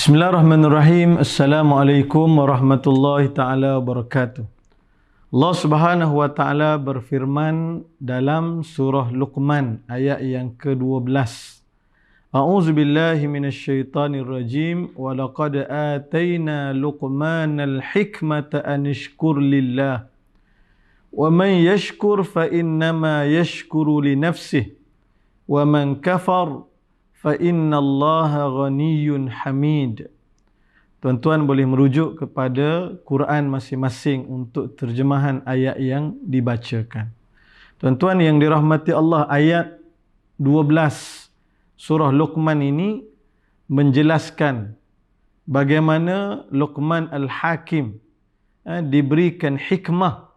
Bismillahirrahmanirrahim. Assalamualaikum warahmatullahi ta'ala wabarakatuh. Allah Subhanahu wa ta'ala berfirman dalam surah Luqman ayat yang ke-12. A'udzu billahi minasyaitonir rajim wa laqad atayna Luqmanal hikmata an yashkur lillah wa man yashkur fa innama yashkuru li nafsihi wa man kafar fa innallaha ghaniyyun hamid. Tuan-tuan boleh merujuk kepada Quran masing-masing untuk terjemahan ayat yang dibacakan. Tuan-tuan yang dirahmati Allah, ayat 12 surah Luqman ini menjelaskan bagaimana Luqman Al-Hakim diberikan hikmah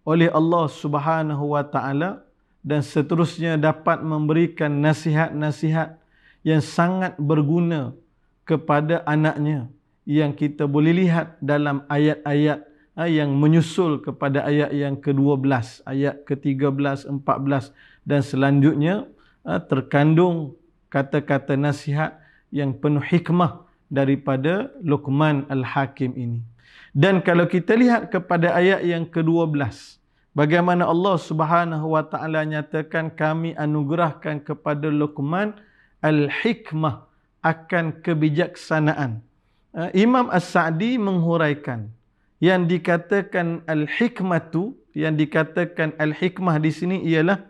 oleh Allah Subhanahu wa ta'ala dan seterusnya dapat memberikan nasihat-nasihat yang sangat berguna kepada anaknya, yang kita boleh lihat dalam ayat-ayat yang menyusul kepada ayat yang ke-12, ayat ke-13, 14 dan selanjutnya terkandung kata-kata nasihat yang penuh hikmah daripada Luqman Al-Hakim ini. Dan kalau kita lihat kepada ayat yang ke-12, bagaimana Allah Subhanahu wa ta'ala nyatakan, kami anugerahkan kepada Luqman al-hikmah, akan kebijaksanaan. Imam As-Sa'di menghuraikan yang dikatakan al-hikmatu, yang dikatakan al-hikmah di sini ialah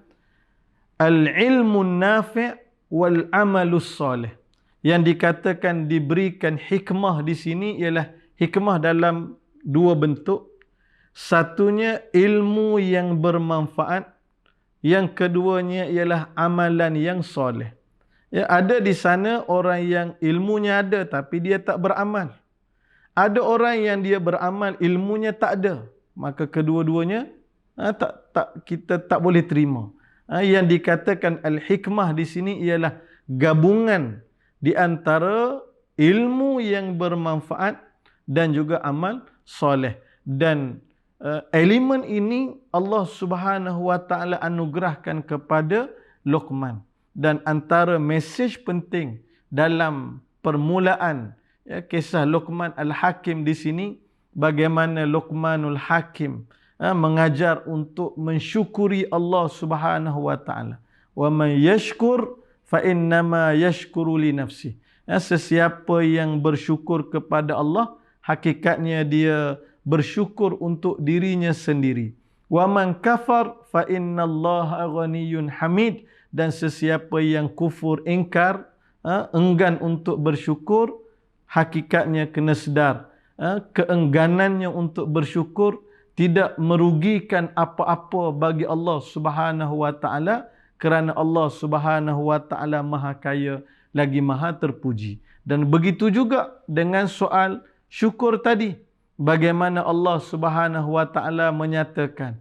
al-ilmun nafi' wal amalus salih. Yang dikatakan diberikan hikmah di sini ialah hikmah dalam dua bentuk. Satunya ilmu yang bermanfaat, yang keduanya ialah amalan yang soleh. Ya, ada di sana orang yang ilmunya ada tapi dia tak beramal. Ada orang yang dia beramal, ilmunya tak ada. Maka kedua-duanya kita tak boleh terima. Yang dikatakan al-hikmah di sini ialah gabungan di antara ilmu yang bermanfaat dan juga amal soleh. Dan elemen ini Allah Subhanahu wa ta'ala anugerahkan kepada Luqman. Dan antara mesej penting dalam permulaan kisah Luqman Al-Hakim di sini, bagaimana Luqmanul Hakim mengajar untuk mensyukuri Allah Subhanahu wa ta'ala. Wa man yashkur fa innama yashkuru li nafsihi. Sesiapa yang bersyukur kepada Allah, hakikatnya dia bersyukur untuk dirinya sendiri. Wa man kafar fa innallaha ghaniyyun hamid. Dan sesiapa yang kufur, ingkar, enggan untuk bersyukur, hakikatnya kena sedar, keengganannya untuk bersyukur tidak merugikan apa-apa bagi Allah Subhanahu wa ta'ala, kerana Allah Subhanahu wa ta'ala maha kaya lagi maha terpuji. Dan begitu juga dengan soal syukur tadi, bagaimana Allah Subhanahu wa ta'ala menyatakan,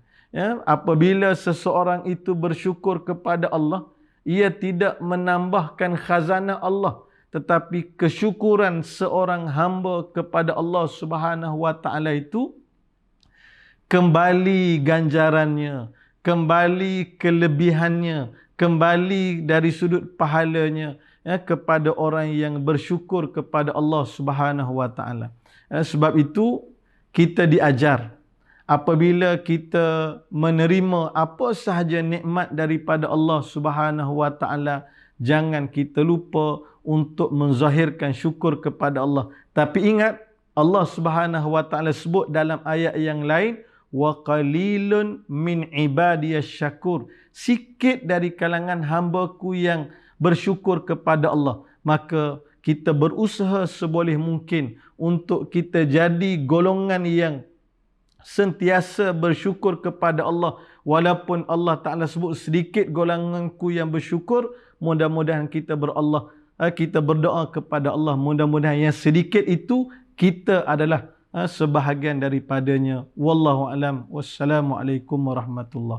apabila seseorang itu bersyukur kepada Allah, ia tidak menambahkan khazanah Allah, tetapi kesyukuran seorang hamba kepada Allah Subhanahu wa ta'ala itu kembali ganjarannya, kembali kelebihannya, kembali dari sudut pahalanya kepada orang yang bersyukur kepada Allah Subhanahu wa ta'ala. Sebab itu kita diajar, apabila kita menerima apa sahaja nikmat daripada Allah Subhanahu wa ta'ala, jangan kita lupa untuk menzahirkan syukur kepada Allah. Tapi ingat, Allah Subhanahu wa ta'ala sebut dalam ayat yang lain, wa qalilun min ibadiyas syakur. Sikit dari kalangan hamba-Ku yang bersyukur kepada Allah. Maka kita berusaha seboleh mungkin untuk kita jadi golongan yang sentiasa bersyukur kepada Allah. Walaupun Allah Ta'ala sebut sedikit golonganku yang bersyukur, mudah-mudahan kita berdoa kepada Allah, mudah-mudahan yang sedikit itu kita adalah sebahagian daripadanya. Wallahu alam. Wassalamualaikum warahmatullahi